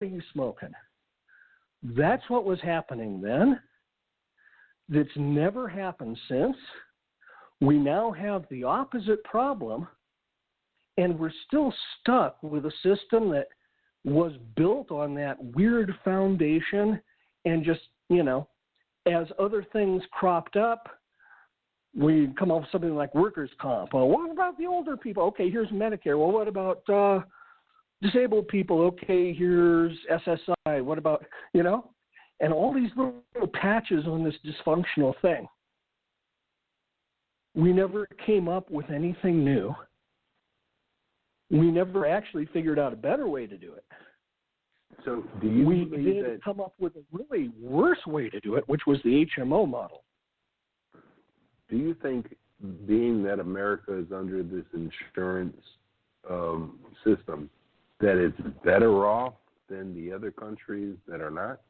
are you smoking? That's what was happening then. That's never happened since. We now have the opposite problem, and we're still stuck with a system that was built on that weird foundation, and just, as other things cropped up, we come up with something like workers' comp. Well, what about the older people? Okay, here's Medicare. Well, what about disabled people? Okay, here's SSI. What about, and all these little patches on this dysfunctional thing. We never came up with anything new. We never actually figured out a better way to do it. So we did come up with a really worse way to do it, which was the HMO model. Do you think, being that America is under this insurance system, that it's better off than the other countries that are not?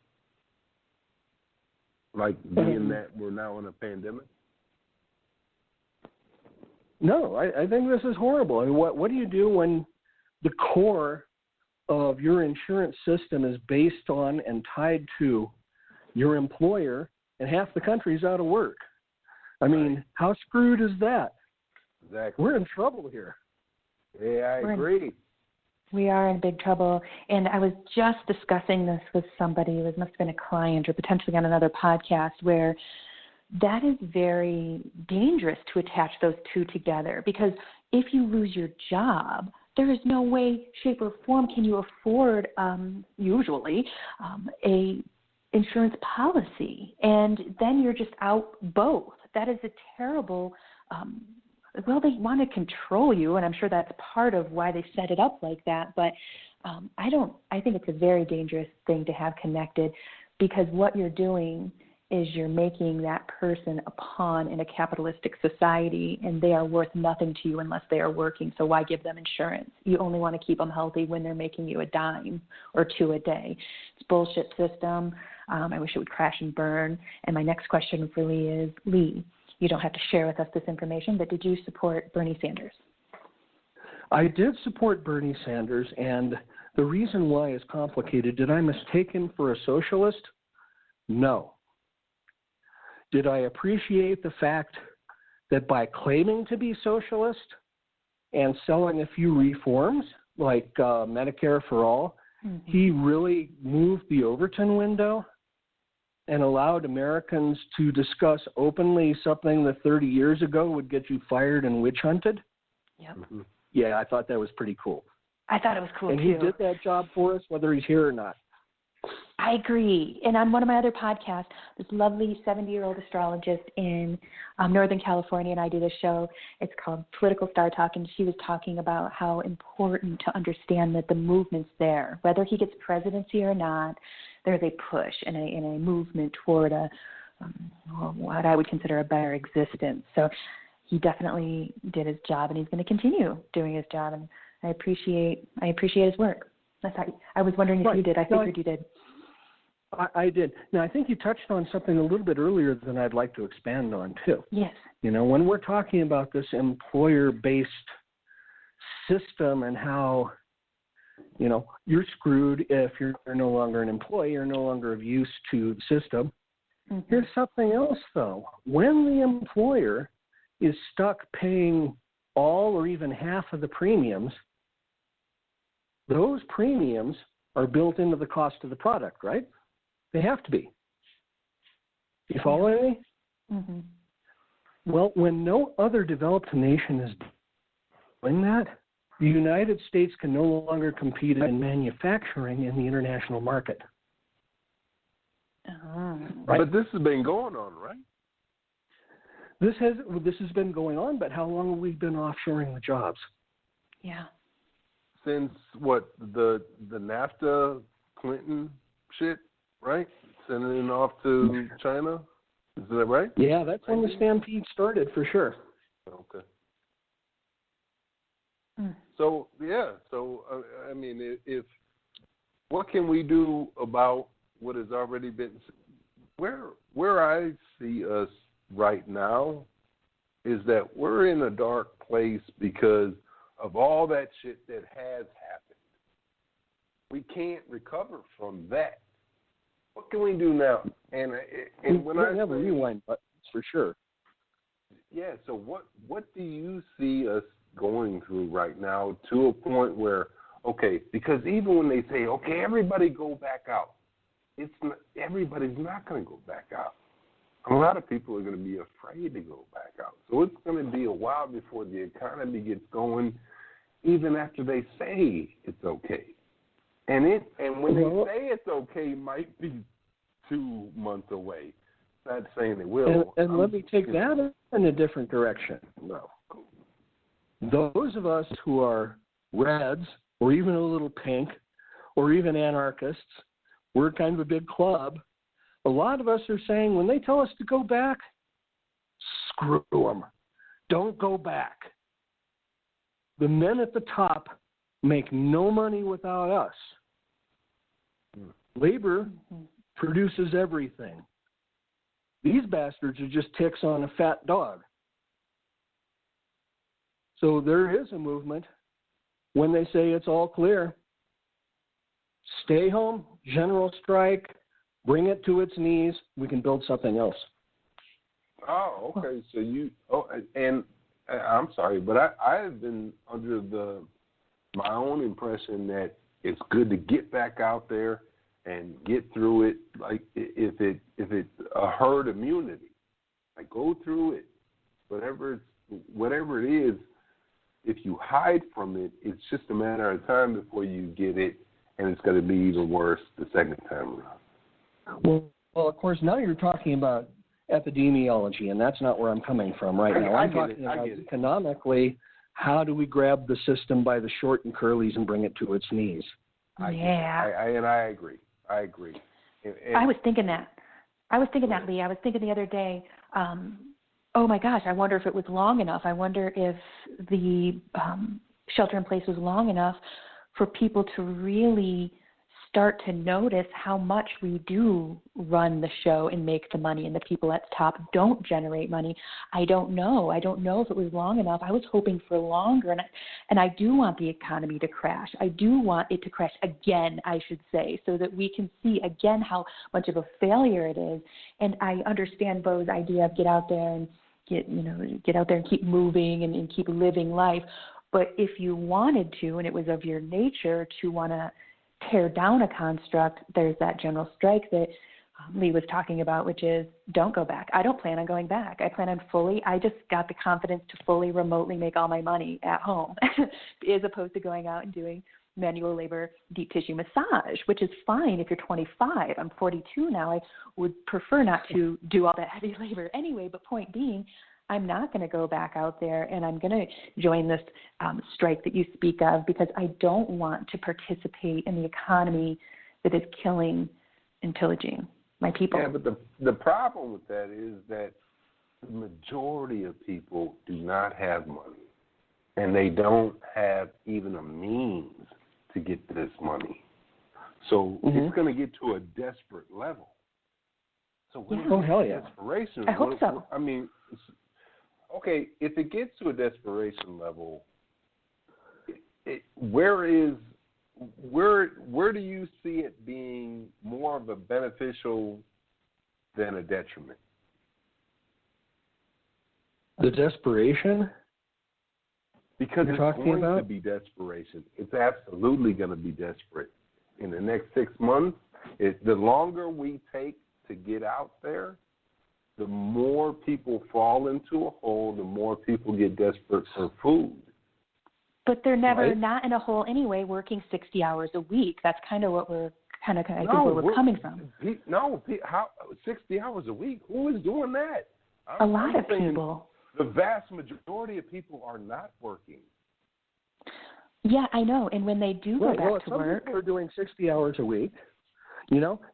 Like being that we're now in a pandemic? No, I think this is horrible. I mean, what do you do when the core of your insurance system is based on and tied to your employer, and half the country's out of work? I mean, how screwed is that? Exactly. We're in trouble here. Yeah, I agree. We are in big trouble. And I was just discussing this with somebody. It must have been a client or potentially on another podcast, where that is very dangerous to attach those two together, because if you lose your job, there is no way, shape, or form can you afford, usually, a insurance policy. And then you're just out both. That is a terrible, they want to control you, and I'm sure that's part of why they set it up like that. But I think it's a very dangerous thing to have connected, because what you're doing is you're making that person a pawn in a capitalistic society, and they are worth nothing to you unless they are working. So why give them insurance? You only want to keep them healthy when they're making you a dime or two a day. It's a bullshit system. I wish it would crash and burn. And my next question for Lee is, Lee, you don't have to share with us this information, but did you support Bernie Sanders? I did support Bernie Sanders, and the reason why is complicated. Did I mistake him for a socialist? No. Did I appreciate the fact that by claiming to be socialist and selling a few reforms, like Medicare for all, he really moved the Overton window and allowed Americans to discuss openly something that 30 years ago would get you fired and witch hunted? Yep. Mm-hmm. Yeah, I thought that was pretty cool. I thought it was cool, and too. And he did that job for us, whether he's here or not. I agree. And on one of my other podcasts, this lovely 70-year-old astrologist in Northern California, and I do this show, it's called Political Star Talk, and she was talking about how important to understand that the movement's there. Whether he gets presidency or not, there's a push and a movement toward what I would consider a better existence. So he definitely did his job, and he's going to continue doing his job, and I appreciate his work. I was wondering if you did. I figured you did. I did. Now, I think you touched on something a little bit earlier than I'd like to expand on, too. Yes. When we're talking about this employer-based system and how, you're screwed if you're no longer an employee, you're no longer of use to the system. Mm-hmm. Here's something else, though. When the employer is stuck paying all or even half of the premiums, those premiums are built into the cost of the product, right? They have to be. You follow me? Mm-hmm. Well, when no other developed nation is doing that, the United States can no longer compete in manufacturing in the international market. Right? But this has been going on, right? This has been going on, but how long have we been offshoring the jobs? Yeah. Since what, the NAFTA Clinton shit, right? Sending it off to China? Is that right? Yeah, that's when the stampede started, for sure. Okay. So, I mean, if what can we do about what has already been, where I see us right now is that we're in a dark place because of all that shit that has happened. we can't recover from that. What can we do now? And when we I don't have a rewind button, for sure. Yeah, so what do you see us going through right now to a point where, okay, because even when they say, okay, everybody go back out, everybody's not going to go back out. A lot of people are going to be afraid to go back out. So it's going to be a while before the economy gets going, even after they say it's okay. And when they say it's okay, it might be 2 months away. Not saying it will. And let me take that in a different direction. No. Those of us who are reds or even a little pink or even anarchists, we're kind of a big club. A lot of us are saying when they tell us to go back, screw them. Don't go back. The men at the top make no money without us. Labor produces everything. These bastards are just ticks on a fat dog. So there is a movement when they say it's all clear. Stay home, general strike, bring it to its knees. We can build something else. Oh, okay. So and I'm sorry, but I have been under my own impression that it's good to get back out there and get through it. Like if it's a herd immunity, like go through it, whatever it is. If you hide from it, it's just a matter of time before you get it, and it's going to be even worse the second time around. Well, of course, now you're talking about epidemiology, and that's not where I'm coming from right now. I'm talking about economically, how do we grab the system by the short and curlies and bring it to its knees? I agree. And I was thinking that. Lee. I was thinking the other day, oh my gosh, I wonder if it was long enough. I wonder if the shelter in place was long enough for people to really start to notice how much we do run the show and make the money, and the people at the top don't generate money. I don't know if it was long enough. I was hoping for longer, and I do want the economy to crash. I do want it to crash again, I should say, so that we can see again how much of a failure it is. And I understand Bo's idea of get out there and keep moving and keep living life. But if you wanted to, and it was of your nature to want to tear down a construct, there's that general strike that Lee was talking about, which is don't go back. I don't plan on going back. I just got the confidence to fully remotely make all my money at home as opposed to going out and doing manual labor, deep tissue massage, which is fine if you're 25. I'm 42 now. I would prefer not to do all that heavy labor anyway, but point being, I'm not going to go back out there, and I'm going to join this strike that you speak of because I don't want to participate in the economy that is killing and pillaging my people. Yeah, but the problem with that is that the majority of people do not have money, and they don't have even a means to get this money. So it's going to get to a desperate level. So hell yeah. Desperation. I hope so. I mean, okay, if it gets to a desperation level, where do you see it being more of a beneficial than a detriment? The desperation? Because it's going to be desperation. It's absolutely going to be desperate. In the next 6 months, the longer we take to get out there, the more people fall into a hole, the more people get desperate for food. But they're never not in a hole anyway, working 60 hours a week. That's kind of what we're I think where we're coming from. How 60 hours a week? Who is doing that? A lot of people. The vast majority of people are not working. Yeah, I know. And when they do go back to work, people are doing 60 hours a week.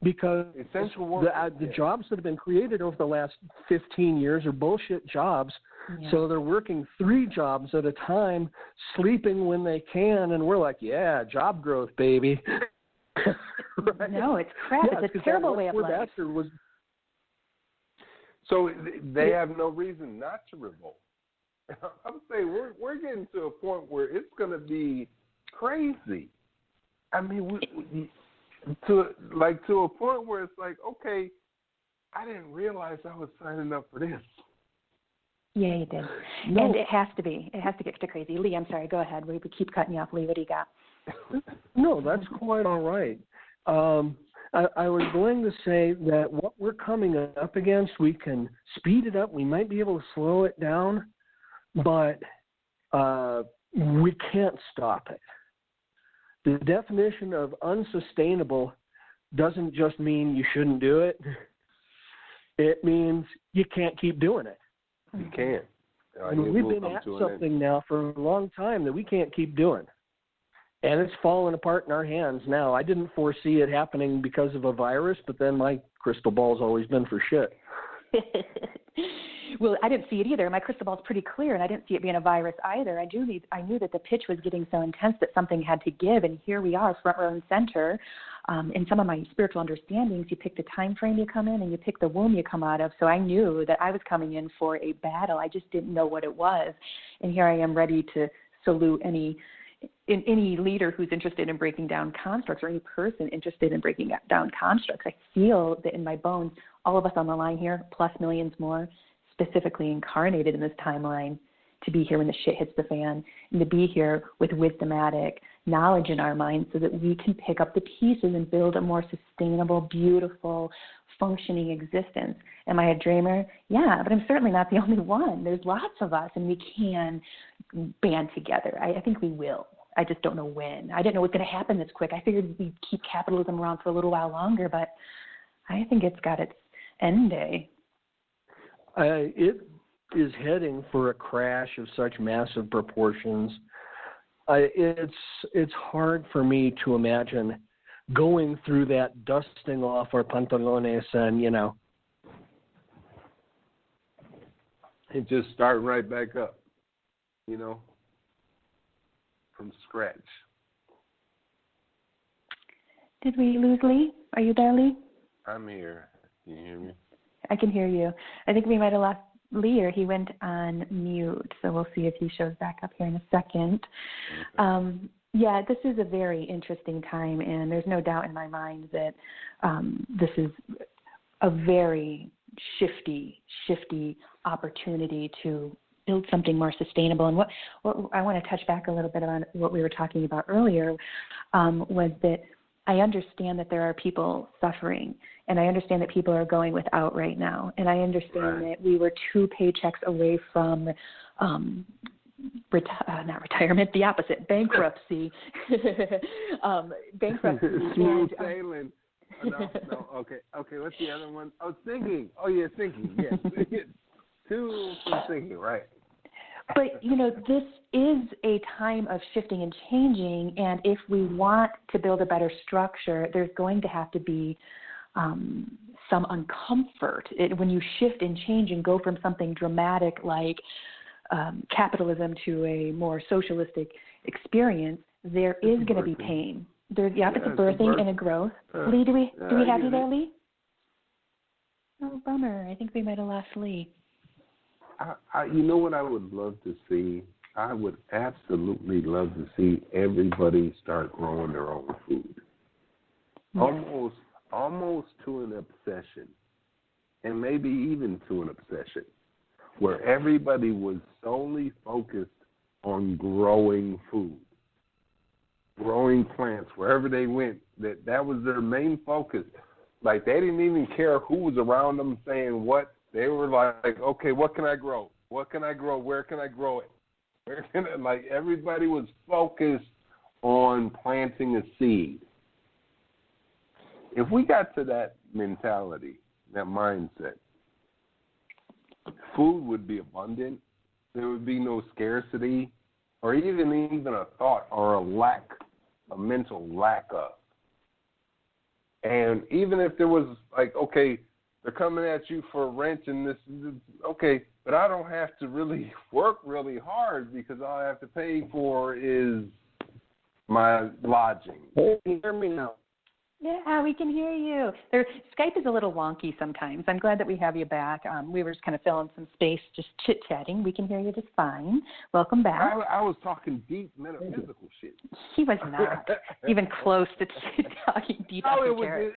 Because essential work, the jobs that have been created over the last 15 years are bullshit jobs. Yeah. So they're working 3 jobs at a time, sleeping when they can, and we're like, yeah, job growth, baby. Right? No, it's crap. Yeah, it's a terrible way of life. So they have no reason not to revolt. I'm saying we're getting to a point where it's going to be crazy. I mean, to a point where it's like, okay, I didn't realize I was signing up for this. Yeah, you did. No. And it has to be. It has to get crazy. Lee, I'm sorry. Go ahead. We keep cutting you off. Lee, what do you got? No, that's quite all right. I was going to say that what we're coming up against, we can speed it up. We might be able to slow it down, but we can't stop it. The definition of unsustainable doesn't just mean you shouldn't do it. It means you can't keep doing it. You can't. We've been at something now for a long time that we can't keep doing. And it's falling apart in our hands now. I didn't foresee it happening because of a virus, but then my crystal ball's always been for shit. Well, I didn't see it either. My crystal ball's pretty clear, and I didn't see it being a virus either. I knew that the pitch was getting so intense that something had to give, and here we are, front row and center. In some of my spiritual understandings, you pick the time frame you come in, and you pick the womb you come out of. So I knew that I was coming in for a battle. I just didn't know what it was, and here I am ready to salute any leader who's interested in breaking down constructs, or any person interested in breaking down constructs. I feel that in my bones, all of us on the line here, plus millions more, specifically incarnated in this timeline, to be here when the shit hits the fan, and to be here with wisdomatic knowledge in our minds so that we can pick up the pieces and build a more sustainable, beautiful, functioning existence. Am I a dreamer? Yeah, but I'm certainly not the only one. There's lots of us, and we can band together. I think we will. I just don't know when. I didn't know it was going to happen this quick. I figured we'd keep capitalism around for a little while longer, but I think it's got its end day. It is heading for a crash of such massive proportions. It's hard for me to imagine going through that, dusting off our pantalones and, and just start right back up, from scratch. Did we lose Lee? Are you there, Lee? I'm here. Can you hear me? I can hear you. I think we might have lost Lee, or he went on mute, so we'll see if he shows back up here in a second. Okay. Yeah, this is a very interesting time, and there's no doubt in my mind that this is a very shifty opportunity to build something more sustainable. And what I want to touch back a little bit on what we were talking about earlier was that I understand that there are people suffering, and I understand that people are going without right now, and I understand that we were 2 paychecks away from not retirement, the opposite, bankruptcy. Bankruptcy. Smooth sailing. No, okay. What's the other one? Oh, sinking. Oh, yeah, sinking. Yes. 2 from sinking, right. But, this is a time of shifting and changing, and if we want to build a better structure, there's going to have to be some uncomfort. When you shift and change and go from something dramatic like capitalism to a more socialistic experience, there is going to be pain. It's a birthing and a growth. Lee, do we have you there, Lee? Oh, bummer. I think we might have lost Lee. You know what I would love to see? I would absolutely love to see everybody start growing their own food. Yes. Almost to an obsession, and maybe even to an obsession, where everybody was solely focused on growing food, growing plants, wherever they went, that was their main focus. Like, they didn't even care who was around them saying what. They were like, okay, what can I grow? What can I grow? Where can I grow it? Everybody was focused on planting a seed. If we got to that mentality, that mindset, food would be abundant. There would be no scarcity, or even a thought or a mental lack of. And even if there was okay, they're coming at you for rent and this, okay, but I don't have to really work really hard because all I have to pay for is my lodging. Hey, can you hear me now? Yeah, we can hear you. Skype is a little wonky sometimes. I'm glad that we have you back. We were just kind of filling some space, just chit-chatting. We can hear you just fine. Welcome back. I was talking deep metaphysical shit. He was not even close to talking deep esoteric.